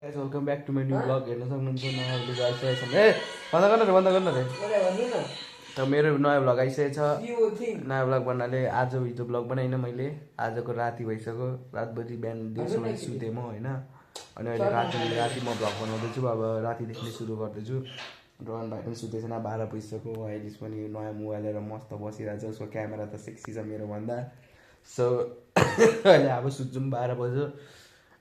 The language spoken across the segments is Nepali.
Guys, welcome back to my new vlog. हेर्न सक्नुहुन्छ नयाँ भ्लग आइसकेको छ। ए बन्द गर्न रे त मेरो नयाँ भ्लग आइसकेको छ। नयाँ भ्लग भन्नाले आज हिजो भ्लग बनाइन मैले। आजको राति भइसक्यो, रातभरि बिहान दिउँसो सुतेँ म हैन। अनि अहिले राति म भ्लग बनाउँदैछु। अब रातिदेखि नै सुरु गर्दैछु। रोहन भाइ पनि सुतेको छैन, 12 बजिसक्यो। अहिले पनि नयाँ मोबाइल लिएर मस्त बसिरहेछ। उसको क्यामेरा त सेक्सी छ मेरो भन्दा। सो अहिले अब सुत्छौँ 12 बज्यो।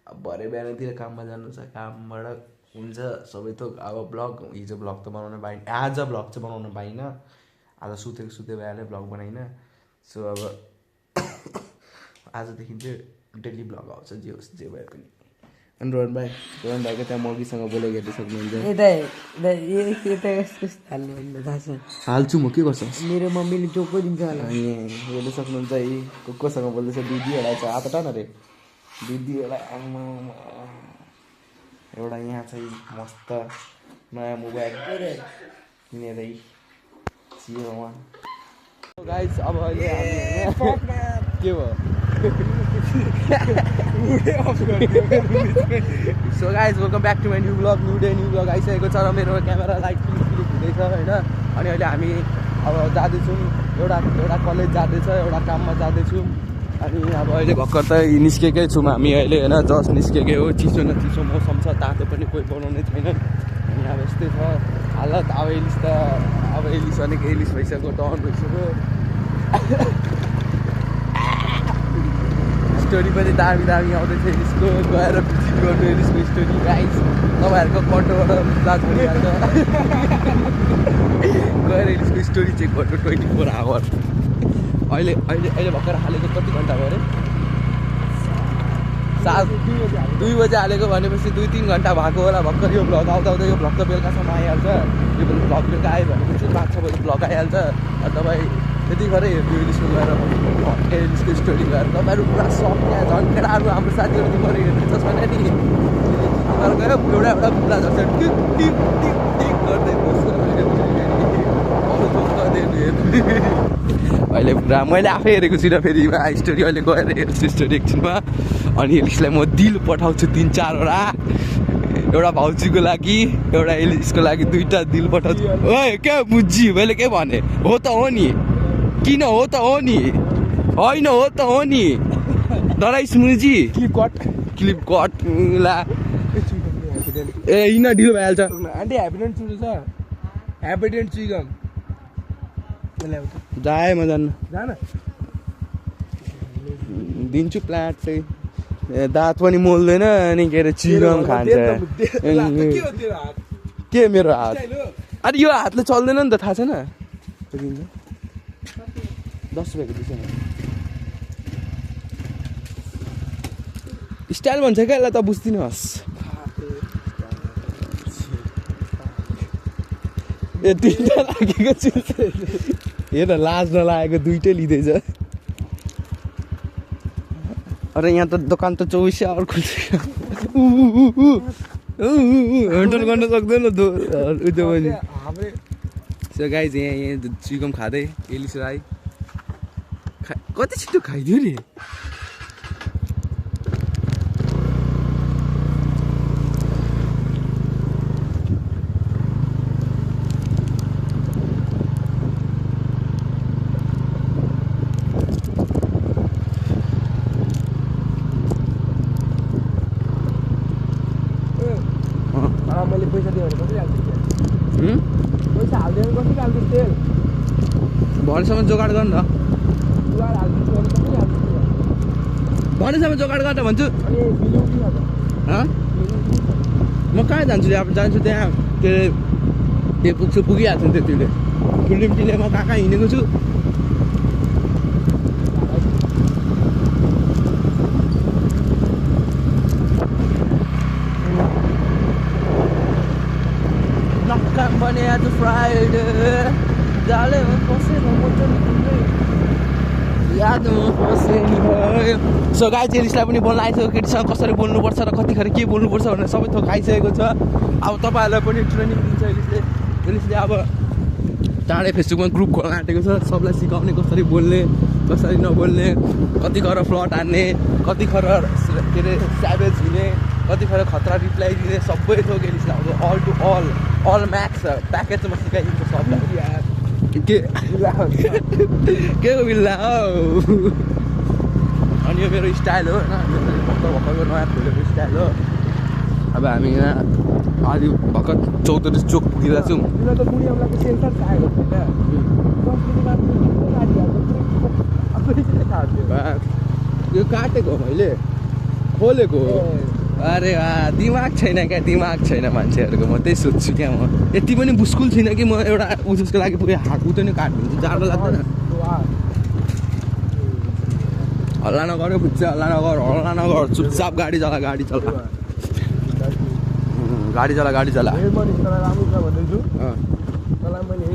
अब भरे बिहानतिर काममा जानु छ, कामबाट हुन्छ सबै थोक। अब भ्लग हिजो भ्लग त बनाउन पाइनँ, आज भ्लग चाहिँ बनाउन पाइनँ। आज सुते भइहाल्यो, भ्लग बनाइन। सो अब आजदेखि चाहिँ डेली भ्लग आउँछ, जे होस् जे भए पनि। अनि रोहन भाइको त्यहाँ मौगीसँग बोलेको हेर्नु सक्नुहुन्छ। हाल्छु म, के गर्छ मेरो मम्मीले चोको दिन्छ होला। हेर्नु सक्नुहुन्छ है, कोसँग बोल्दैछ। दिदीहरूलाई छ आँट न रे, दिदीहरूलाई आमा एउटा यहाँ चाहिँ मस्त नयाँ मोबाइल किनेरै छियोमा। गाइस अब अहिले के भयो so guys welcome back to my new blog आइसकेको छ र मेरो क्यामेरा लाइट क्लिक हुँदैछ होइन। अनि अहिले हामी अब जाँदैछौँ, एउटा कलेज जाँदैछ, एउटा काममा जाँदैछौँ। अनि अब अहिले भर्खर त निस्केकै छौँ हामी अहिले होइन, जस्ट निस्केकै हो। चिसो न चिसो मौसम छ, तातो पनि कोही बनाउने छैन। अनि अब यस्तै छ हालत। अब एलिस भनेको एलिस भइसक्यो, डन भइसक्यो। स्टोरी पनि दामी आउँदैछ एलिसको, गएर भिजिट गर्नु एलिसको स्टोरी। गाइस तपाईँहरूको कन्टोबाट लाज भइहाल्छ। गएर एलिसको स्टोरी चेक गर्नु 24 आवर। अहिले भर्खर हालेको कति घन्टा भयो अरे? 2 बजे हालेको भनेपछि 2-3 घन्टा भएको होला भर्खर। यो भ्लग आउँदा यो भ्लग त बेलुकासम्म आइहाल्छ। यो भ्लग बेलुका आयो भनेपछि 5-6 बजी भ्लग आइहाल्छ। तपाईँ त्यतिखेरै हेर्नु एलिसको गएर, एलिसको स्टोरी गएर तपाईँहरू पुरा सक क्या। झन् केटाहरू हाम्रो साथीहरू त गएर हेर्दैछ भने नि गयो एउटा बुढा जस्तो टिक टिक टिक टिक गर्दै अहिले पुरा मैले आफै हेरेको छुइनँ। फेरि स्टोरी अहिले गएर हेर्छु स्टोरी एकछिनमा। अनि एलिसलाई म दिल पठाउँछु 3-4वटा, एउटा भाउजूको लागि, एउटा एलिसको लागि 2टा दिल पठाउँछु। ओए क्या बुझी मैले के भने? हो त हो नि, किन हो त हो नि, होइन हो त हो नि। डराइस मुजी क्लिप कट ला ए हिँड्न ढिलो भइहाल्छ। आन्टी ह्याप्पीडेन्ट चुज छ, ह्याप्पीडेन्ट चुइगम जाए म जान्न, जान दिन्छु प्लाट चाहिँ। दाँत पनि मोल्दैन अनि के अरे चिगम खान्छ। के मेरो हात? अरे यो हातले चल्दैन नि त, थाहा छैन? 10 रुपियाँको दिन्छ नि। स्टाइल भन्छ क्या यसलाई त, बुझ्दिनुहोस्। ए 3टा लागेको छु। हेर लाज नलागेको 2टै लिँदैछ। अरे यहाँ त दोकान त 24 आवर खुल्छ। हेन्डल गर्न सक्दैन उयो पनि। सो गाइज यहाँ चिकम खाँदै एलिस राई कति छिटो खाइदियो नि। मैले पैसा दियो भने कसरी हाल्छु? पैसा हाल्दैन कसरी हाल्छु? तेल भरेसम्म जोगाड गर्नु न, भरेसम्म जोगाड गर्न भन्छु। म कहाँ जान्छु? अब जान्छु त्यहाँ के अरे त्यो पुग्छु, पुगिहाल्छु नि त्यतिले। फुलिमटीले म कहाँ हिँडेको छु। भने आज फ्राइडे जालेमा पसेर यादमा पसेनी भयो। सो गाइस एलिसलाई पनि बोल्न आइसक्यो, केटीसँग कसरी बोल्नुपर्छ र कतिखेर के बोल्नुपर्छ भनेर सबै थोक आइसकेको छ। अब तपाईँहरूलाई पनि ट्रेनिङ दिन्छ एलिसले अब चाँडै फेसबुकमा ग्रुप खोल्न आँटेको छ, सबलाई सिकाउने कसरी बोल्ने कसरी नबोल्ने, कतिखेर फ्लट हान्ने, कतिखेर के अरे स्याभेज हुने, कतिखेर खतरा रिप्लाई दिने सबै थोक एलिसले आउँछ। अल टु अल म्याक्स प्याकेजमा सिकाइदिन्छ सबलाई। के को बिल्ला हौ। अनि यो मेरो स्टाइल हो होइन, भर्खर भर्खरको नयाँ खोलेको स्टाइल हो। अब हामी यहाँ अलि भर्खर 14 चोक पुगिरहेको छौँ। त बुढी औँलाको सेन्सर चाहिएको छैन। यो काटेको मैले खोलेको हो। अरे दिमाग छैन क्या, दिमाग छैन मान्छेहरूको। म त्यही सोध्छु क्या, म यति पनि बुस्कुल छैन कि म एउटा उसको लागि पुरै हात उठ्यो नि काट्नु जाडो लाग्दैन। हल्ला नगर फुच्चे, हल्ला नगर, चुपचाप गाडी चला गाडी चला। राम्रो छ भन्दैछु। तँलाई मैले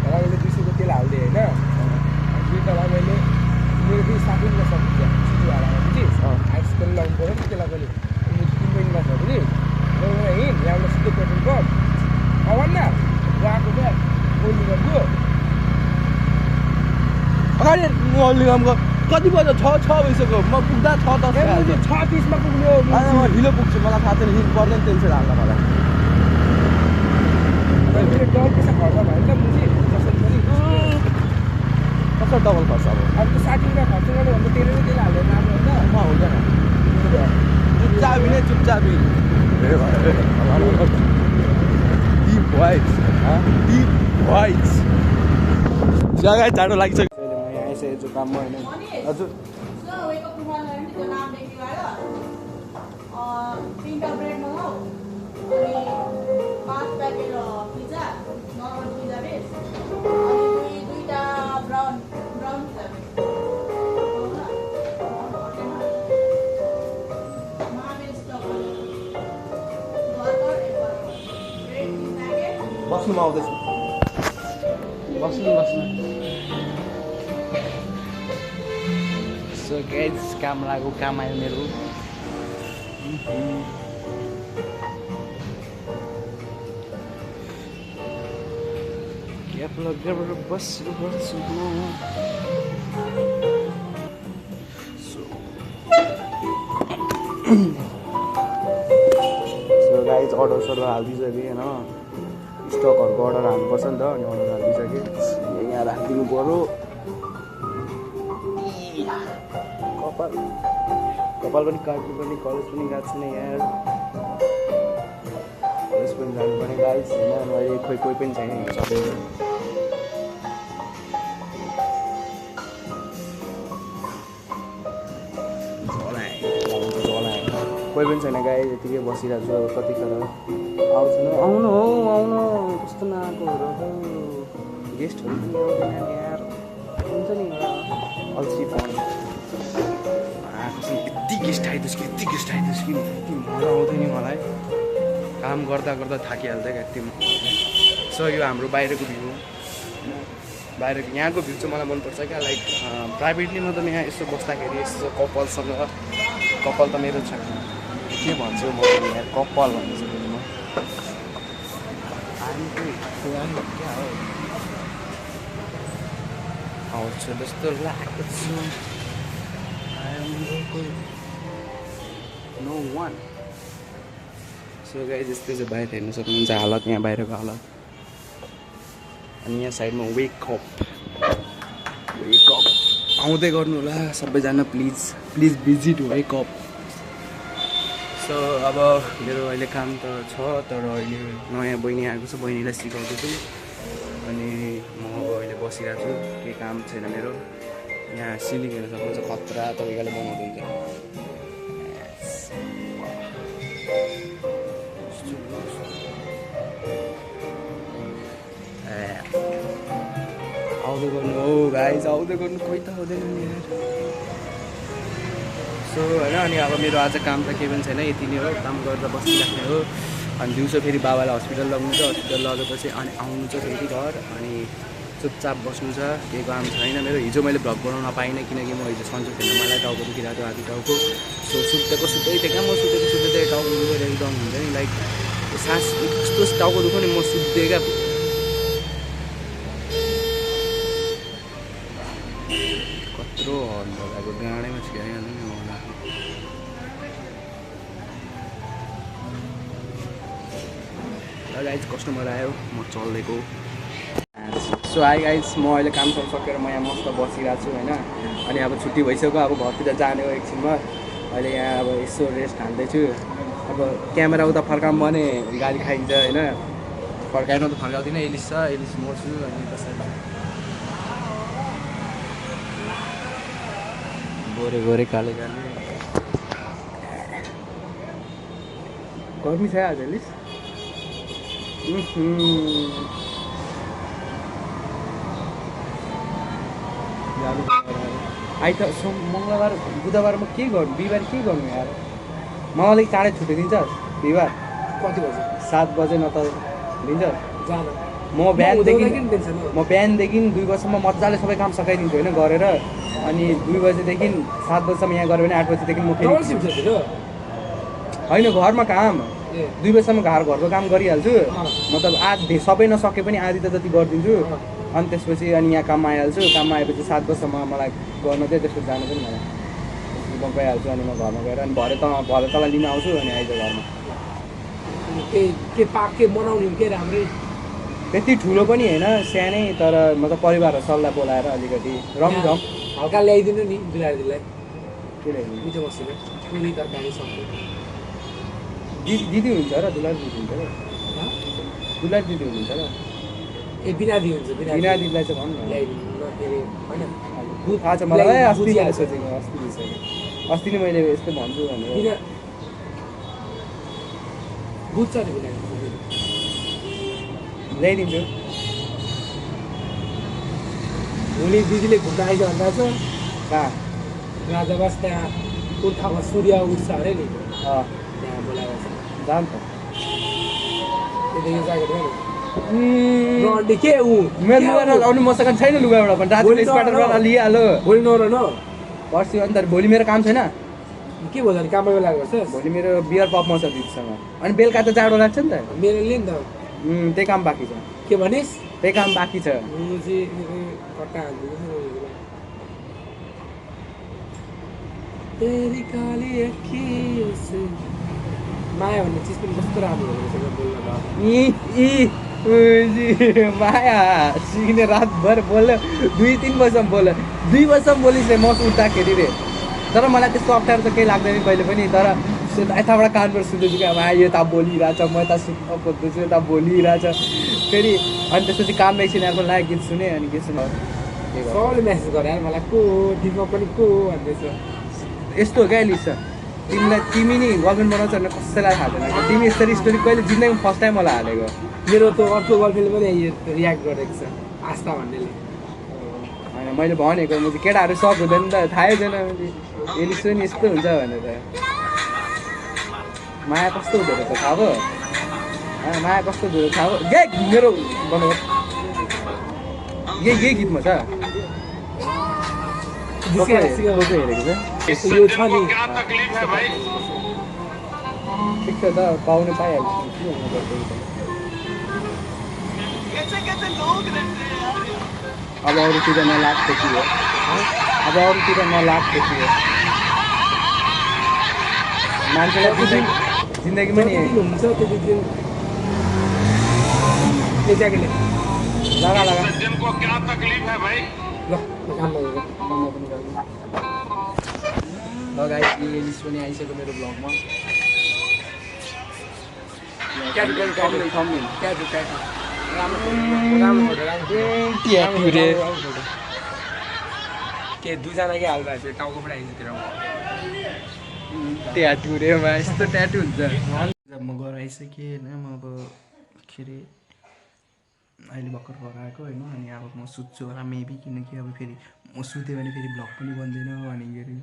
तँलाई मैले 200 को तेल हालिदिएँ होइन। अनि तँलाई मैले मेरो फेरि साथीमा सक्छ सिटीवालामा बुझिस्। आइस पनि लाउनु पऱ्यो नि त्यसलाई पनि। अनि 3 महिनामा छ बुझिस्। हिँड यहाँबाट सिधै पेट्रोल पम्प आउन गएको क्या ओल्ड निगमको अगाडि ओल्ड निगमको कति बज्यो? 6 भइसक्यो। म पुग्दा 6:10 6:30 मा पुग्ने हो। म ढिलो पुग्छु, मलाई थाहा छैन। हिँड पर्दैन टेन्सन हाल्न मलाई। मेरो डबल पैसा खर्च भयो नि त बुझि कसरी पनि। कसरी डबल खर्च अब? अब त 60 रुपियाँ खर्च गर्नु भन्दा तेरो तेल हालेर राम्रो होइन। हुँदैन। चुपचाप हिँडे चुपचाप हिँड। डिप भोइस जग्गा जाडो लागिसक्यो। आइसकेको छु काममा होइन। हजुर बस्नुमा आउँदैछु। बस्नु सो गाइस काम लाग्यो, काम आयो मेरो। क्याप लगेर बस्नुपर्छु म। सो गाइस अर्डर हालिदिइसकेँ होइन। स्टकहरूको अर्डर हाल्नुपर्छ नि त। अनि अर्डर हालिदिइसकेँ। यहाँ राखिदिनु पऱ्यो। कपाल पनि काट्नु पर्ने, कलेज पनि गएको छैन यार। कलेज पनि जानुपर्ने गाइस होइन। अहिले कोही पनि छैन सबै। कोही पनि छैन गाइस, यतिकै बसिरहेको छु। अब कतिखेर आउँछ न आउनु हो आउनु। कस्तो नआएकोहरू हो गेस्टहरू पनि आउँदैन यार। हुन्छ नि अल्छी फोन यति गेस्ट आइदियोस् कि यति मजा आउँथ्यो नि मलाई। काम गर्दा थाकिहाल्छ क्या यति। सो यो हाम्रो बाहिरको भ्यू हो। बाहिरको यहाँको भ्यू चाहिँ मलाई मनपर्छ क्या। लाइक प्राइभेटली मतलब यहाँ यसो बस्दाखेरि यसो कपालसँग कपाल त मेरो छ के भन्छु म यहाँ कपाल भन्छु म। क्या हो आउँछ जस्तो लाग्छ। No one. सो गाइस यस्तै चाहिँ बाहिर हेर्नु सक्नुहुन्छ हालत, यहाँ बाहिरको हालत। अनि यहाँ साइडमा वेकअप आउँदै गर्नु होला सबैजना प्लिज भिजिट वेकअप। सो अब मेरो अहिले काम त छ, तर अहिले नयाँ बहिनी आएको छ, बहिनीलाई सिकाउँदैछु। अनि म अहिले बसिरहेको छु, केही काम छैन मेरो। यहाँ सिलिङ हेर्न सक्नुहुन्छ खतरा तरिकाले बनाउँदै हुन्छ। आउँदै गर्नु हो गाइस, आउँदै गर्नु। कोही त आउँदैन नि यार। सो होइन। अनि अब मेरो आज काम त केही पनि छैन, यति नै हो। काम गरेर बसिराख्ने हो। अनि दिउँसो फेरि बाबालाई हस्पिटल लग्नु छ। हस्पिटल लगेपछि अनि आउनु छ फेरि घर। अनि चुपचाप बस्नु छ, केही काम छैन मेरो। हिजो मैले भ्लग बनाउन पाइनँ किनकि म हिजो सन्चो थिएन, मलाई टाउको दुखिरहेको थियो आधी टाउको। सो सुत्दै थिएँ क्या म। सुत्दै टाउको दुखेर एकदम हुन्छ नि लाइक सास कस्तो टाउको दुख्यो नि। म सुत्दै क्या कस्तो हर्न लगाएको गाडैमा छिराइहाल्नु नि होला गाइज कस्टमर आयो म चल्देको सो हाई गाइज म अहिले काम सकेर म यहाँ मस्त बसिरहेको छु होइन अनि अब छुट्टी भइसक्यो अब घरतिर जाने हो एकछिनमा अहिले यहाँ अब यसो रेस्ट हाल्दैछु अब क्यामेरा उता फर्काऊँ भने गाली खाइन्छ होइन फर्काएन त फर्काउँदिनँ एलिस छ एलिस म छु अनि त्यसैले गोरे गोरे काले काले गर्मी छ आज एलिस आइतबार मङ्गलबार बुधबार म के गर्नु बिहिबार के गर्नु यार मलाई अलिक चाँडै छुट्टी दिन्छ बिहिबार कति बजे 7 बजे न त दिन्छ जानु म बिहानदेखि 2 बजीसम्म मजाले सबै काम सकाइदिन्छु होइन गरेर अनि 2 बजेदेखि 7 बजीसम्म यहाँ गऱ्यो भने 8 बजीदेखि म फेरि होइन घरमा काम 2 बजीसम्म घरको काम गरिहाल्छु मतलब आधी सबै नसके पनि आधी त जति गरिदिन्छु अनि त्यसपछि अनि यहाँ काममा आइहाल्छु काममा आएपछि 7 बजीसम्म मलाई गर्नु चाहिँ त्यसपछि जानु पनि मलाई म गइहाल्छु अनि म घरमा गएर अनि भरे तल लिन आउँछु अनि आइज घरमा के पाके बनाउने के राम्रै त्यति ठुलो पनि होइन सानै तर मतलब परिवारहरू सल्लाह बोलाएर अलिकति रमझम हल्का ल्याइदिनु नि दुलारजीलाई के ल्याइदिनु मिठो बसेर पुरी तरकारी सब्जी दिदी हुन्छ र दुलार दिदी हुन्छ र दुलार दिदी हुनुहुन्छ र ए बिना दिदी हुन्छ बिना दिदीलाई चाहिँ भन्नु ल्याइदिनु न के अरे होइन थाहा छ मलाई अस्ति सोचेको अस्ति नै मैले यस्तो भन्छु भनेर बिना बुझ्छ नि बिना ल्याइदिन्छु भोलि दिदीले घुम्न आइज भन्दा छ कहाँ राजाबास त्यहाँ पुर्खामा सूर्य उठ्छ अरे नि त्यहाँ बोलाएको छ जाम त त्यहाँदेखि जाकेट रन्डी के ऊ मेरो लुगा आउनु मसँग छैन लुगा एउटा पनि राजले स्पाटरबाट लिइहाल्यो भोलि नर न पर्सि अन्त भोलि मेरो काम छैन के भयो भने काममा बेला गर्छ भोलि मेरो बियर पपमा छ दिदीसँग अनि बेलुका त जाडो लाग्छ नि त मेरो लिए नि त त्यही काम बाँकी छ के भनिस् त्यही काम बाँकी छ कट्टा तेरी काली अखियों से माया भन्ने चिज पनि कस्तो राम्रो हुँदो रहेछ बोल्न माया सिक्ने रातभर बोल्यो 2-3 बजीसम्म बोल्यो 2 बजीसम्म बोलिसकेँ म उठ्दाखेरि रे तर मलाई त्यस्तो अप्ठ्यारो त केही लाग्दैन कहिले पनि तर यताबाट कानबाट सुन्दैछु कि अब यो त बोलिरहेछ म यता सुत्न खोज्दैछु यता बोलिरहेछ फेरि अनि त्यसपछि काम एकछिन अर्को लाग्यो गीत सुने अनि गीत सुने सबैले मेसेज गरे मलाई को टिममा पनि को भन्दैछ यस्तो हो क्या एलिस तिमी नि गर्लफ्रेन्ड बनाउँछ भने कसैलाई थाहा छैन तिमी यस्तरी स्टोरी कहिले जिन्दगीमा फर्स्ट टाइम मलाई हालेको मेरो त अर्को गर्लफ्रेन्डले पनि रियाक्ट गरेको छ आस्था भन्नेले होइन मैले भनेको म चाहिँ केटाहरू सक हुँदैन त थाहै छैन एलिस नि यस्तो हुन्छ भनेर माया कस्तो हुँदो रहेछ थाहा भयो माया कस्तो हुँदो रहेछ थाहा भयो मेरो बनाउ यही गीतमा छ हेरेको छ यो छ नि ठिक छ त पाउनु पाइहाल्छु अब अरूतिर नलाग्थ्यो कि हो अब अरूतिर नलाग्थ्यो कि हो मान्छेलाई जिन्दगीमा नि हुन्छ त्यति दिन लगा लगा लगाइ एलिस पनि आइसक्यो मेरो ब्लगमा के दुईजना के हाल्दा टाउकोबाट आइसकेर ट्याटुरेमा यस्तो ट्याटु हुन्छ जब म घर आइसकेँ होइन म अब के अरे अहिले भर्खर घर आएको होइन अनि अब म सुत्छु होला मेबी किनकि अब फेरि म सुत्यो भने फेरि भ्लग पनि बन्दैन अनि के अरे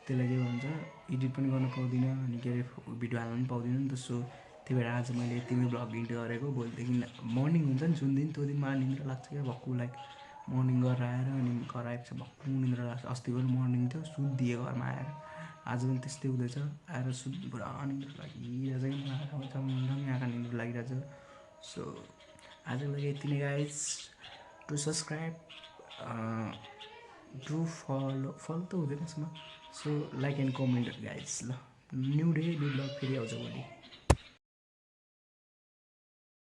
त्यसलाई के भन्छ एडिट पनि गर्न पाउँदिनँ अनि के अरे भिडियो हाल्नु पनि पाउँदिनँ नि त सो त्यही भएर आज मैले यतिमै भ्लग इन्ट गरेको भोलिदेखि मर्निङ हुन्छ नि जुन दिन त्यो दिन मलाई निन्द्रा लाग्छ क्या भक्कु लाइक मर्निङ गरेर आएर अनि घर आएपछि भक्कु निन्द्रा लाग्छ अस्ति पनि मर्निङ थियो सुत्दिएँ घरमा आएर आज पनि त्यस्तै हुँदैछ आएर पुरा निन्द्रा लागिरहेछ कि मलाई आँखा निन्द्रा लागिरहेछ सो आजको लागि यति नै guys to subscribe do follow त हुँदैन यसमा so like and comment guys ल न्यू डे न्यू ब्लग फेरि आउँछ भोलि